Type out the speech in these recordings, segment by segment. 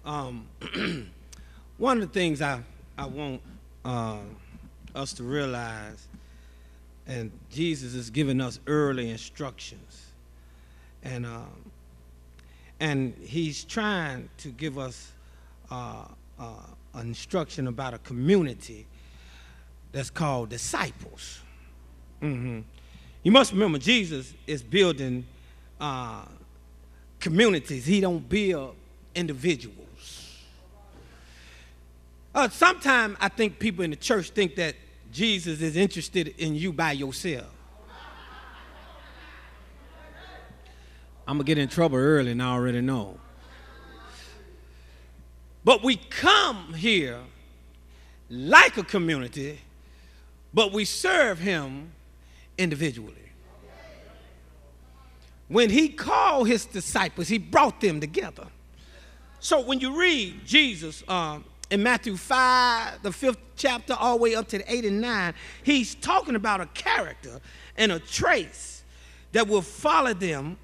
Um, one of the things I want us to realize, and Jesus is giving us early instructions, and he's trying to give us an instruction about a community that's called disciples. You must remember, Jesus is building communities. He don't build individuals. Sometimes I think people in the church think that Jesus is interested in you by yourself. I'm going to get in trouble early, and I already know. But we come here like a community, but we serve him individually. When he called his disciples, he brought them together. So when you read Jesus in Matthew 5, the 5th chapter, all the way up to the 8 and 9, he's talking about a character and a trace that will follow them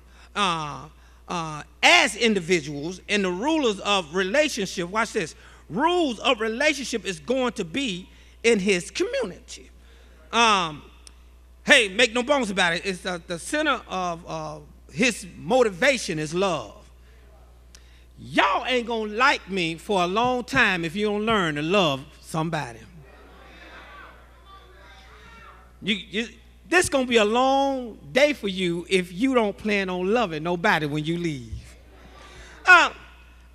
as individuals, and the rulers of relationship. Watch this. Rules of relationship is going to be in his community. Hey, make no bones about it. It's the center of his motivation is love. Y'all ain't gonna like me for a long time if you don't learn to love somebody. This gonna be a long day for you if you don't plan on loving nobody when you leave.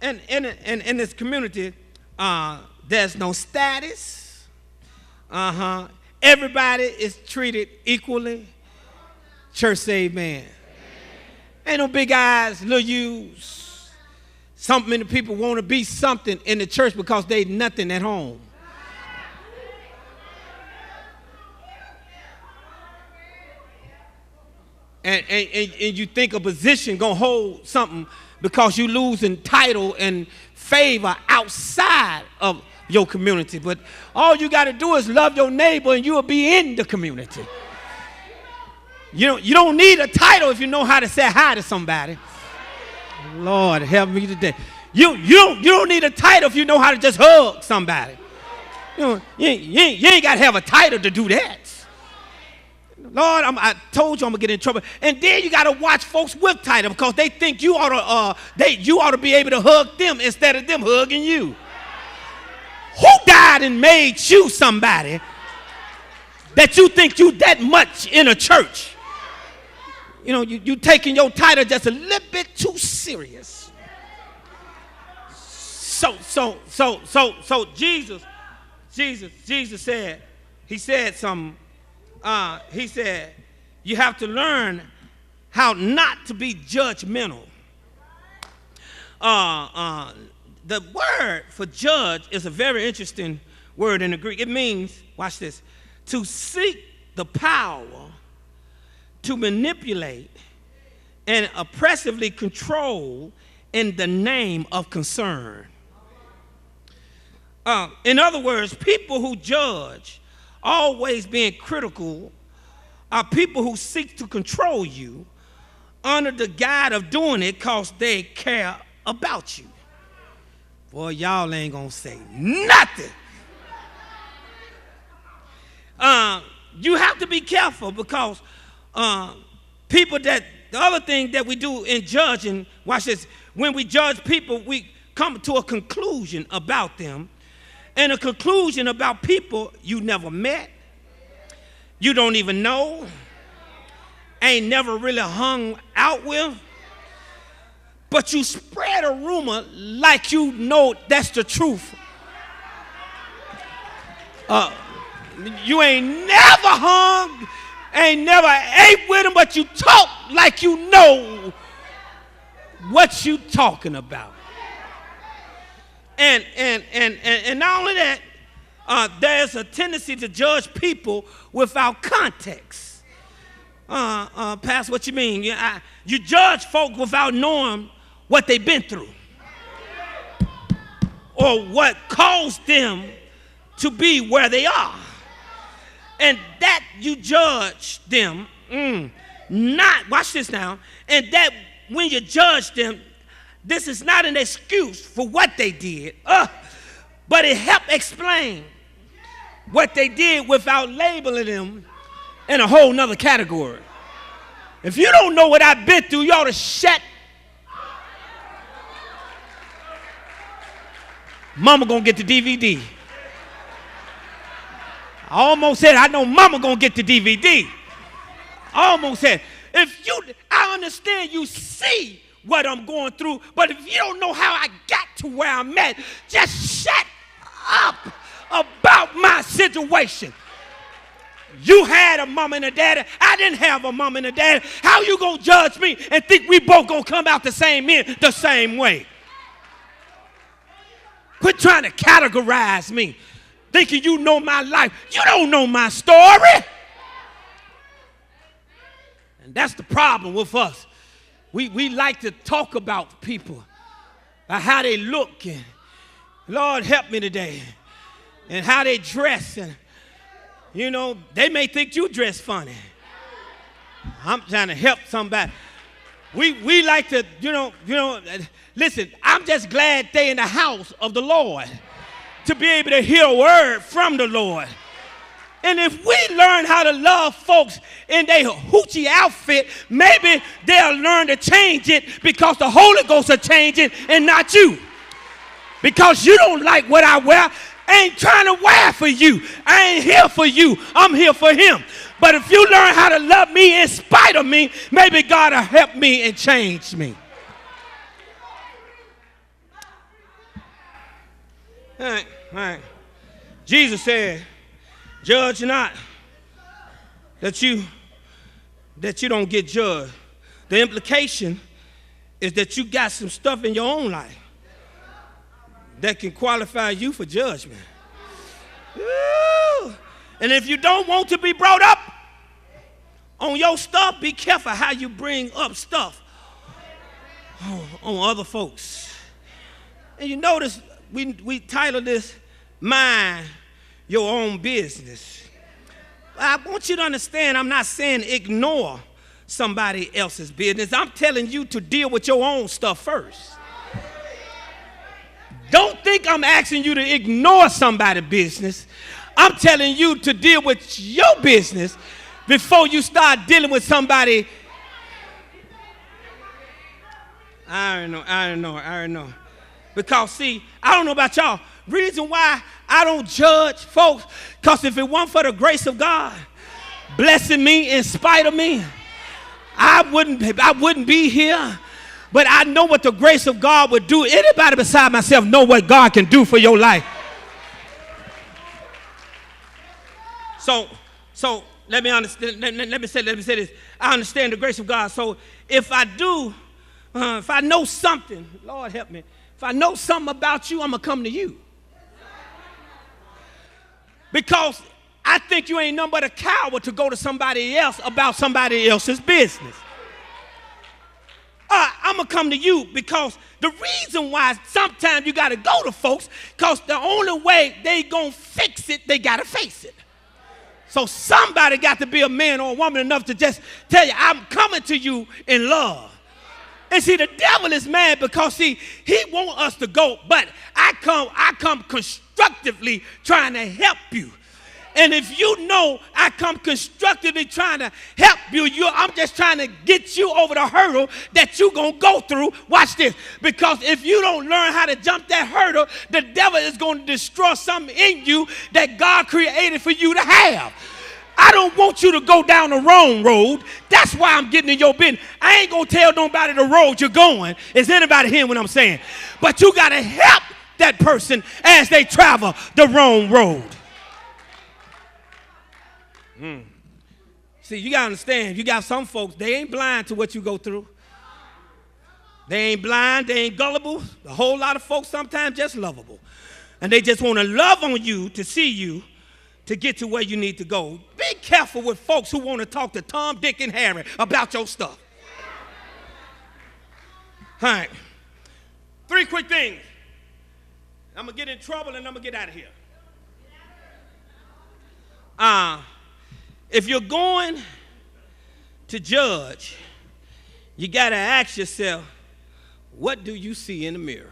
And in this community, there's no status. Everybody is treated equally. Church say amen. Ain't no big eyes, little U's. So many people want to be something in the church because they nothing at home. And you think a position gonna hold something because you losing title and favor outside of your community. But all you got to do is love your neighbor and you will be in the community. You don't need a title if you know how to say hi to somebody. Lord, help me today. You don't need a title if you know how to just hug somebody. You ain't got to have a title to do that. Lord, I told you I'm gonna get in trouble. And then you got to watch folks with title because they think you ought to be able to hug them instead of them hugging you. Who died and made you somebody that you think you that much in a church? You taking your title just a little bit too serious. So Jesus said, he said something. He said, you have to learn how not to be judgmental. The word for judge is a very interesting word in the Greek. It means, watch this, to seek the power to manipulate and oppressively control in the name of concern. In other words, people who judge, always being critical, are people who seek to control you under the guise of doing it because they care about you. Boy, y'all ain't gonna say nothing. You have to be careful because people the other thing that we do in judging, watch this, when we judge people, we come to a conclusion about them, and a conclusion about people you never met, you don't even know, ain't never really hung out with, but you spread a rumor like you know that's the truth. You ain't never hung, ain't never ate with them, but you talk like you know what you talking about. And not only that, there's a tendency to judge people without context. Pastor, what you mean? You judge folk without knowing what they've been through or what caused them to be where they are. And that you judge them, not, watch this now, and that when you judge them, this is not an excuse for what they did, but it helped explain what they did without labeling them in a whole nother category. If you don't know what I've been through, you ought to shut. Mama gonna get the DVD. I almost said, I know Mama gonna get the DVD. I almost said, I understand you see what I'm going through, but if you don't know how I got to where I'm at, just shut up about my situation. You had a mama and a daddy. I didn't have a mama and a daddy. How you gonna judge me and think we both gonna come out the same way? Quit trying to categorize me, thinking you know my life. You don't know my story. And that's the problem with us. We like to talk about people, about how they look, and Lord help me today, and how they dress, and they may think you dress funny. I'm trying to help somebody. We like to, listen, I'm just glad they in the house of the Lord to be able to hear a word from the Lord. And if we learn how to love folks in their hoochie outfit, maybe they'll learn to change it because the Holy Ghost will change it and not you. Because you don't like what I wear, I ain't trying to wear for you. I ain't here for you. I'm here for him. But if you learn how to love me in spite of me, maybe God will help me and change me. All right. Jesus said, judge not that you don't get judged. The implication is that you got some stuff in your own life that can qualify you for judgment. Woo. And if you don't want to be brought up on your stuff, be careful how you bring up stuff on other folks. And you notice we titled this, Mind Your Own Business. I want you to understand, I'm not saying ignore somebody else's business. I'm telling you to deal with your own stuff first. Don't think I'm asking you to ignore somebody's business. I'm telling you to deal with your business before you start dealing with somebody. I don't know. Because, see, I don't know about y'all. Reason why I don't judge folks, because if it weren't for the grace of God blessing me in spite of me, I wouldn't be here. But I know what the grace of God would do. Anybody beside myself know what God can do for your life. So let me understand. Let me say this. I understand the grace of God. So if I know something, Lord help me. If I know something about you, I'm gonna come to you. Because I think you ain't nothing but a coward to go to somebody else about somebody else's business. I'm going to come to you because the reason why sometimes you got to go to folks, because the only way they going to fix it, they got to face it. So somebody got to be a man or a woman enough to just tell you, I'm coming to you in love. And see, the devil is mad because, he wants us to go, but I come constructively trying to help you. And if you know I come constructively trying to help you, I'm just trying to get you over the hurdle that you're going to go through. Watch this. Because if you don't learn how to jump that hurdle, the devil is going to destroy something in you that God created for you to have. I don't want you to go down the wrong road. That's why I'm getting in your business. I ain't going to tell nobody the road you're going. Is anybody hearing what I'm saying? But you got to help that person as they travel the wrong road. See, you got to understand, you got some folks, they ain't blind to what you go through. They ain't blind, they ain't gullible. A whole lot of folks sometimes just lovable. And they just want to love on you to see you to get to where you need to go. Be careful with folks who want to talk to Tom, Dick, and Harry about your stuff. All right. 3 quick things. I'm going to get in trouble and I'm going to get out of here. If you're going to judge, you got to ask yourself, What do you see in the mirror?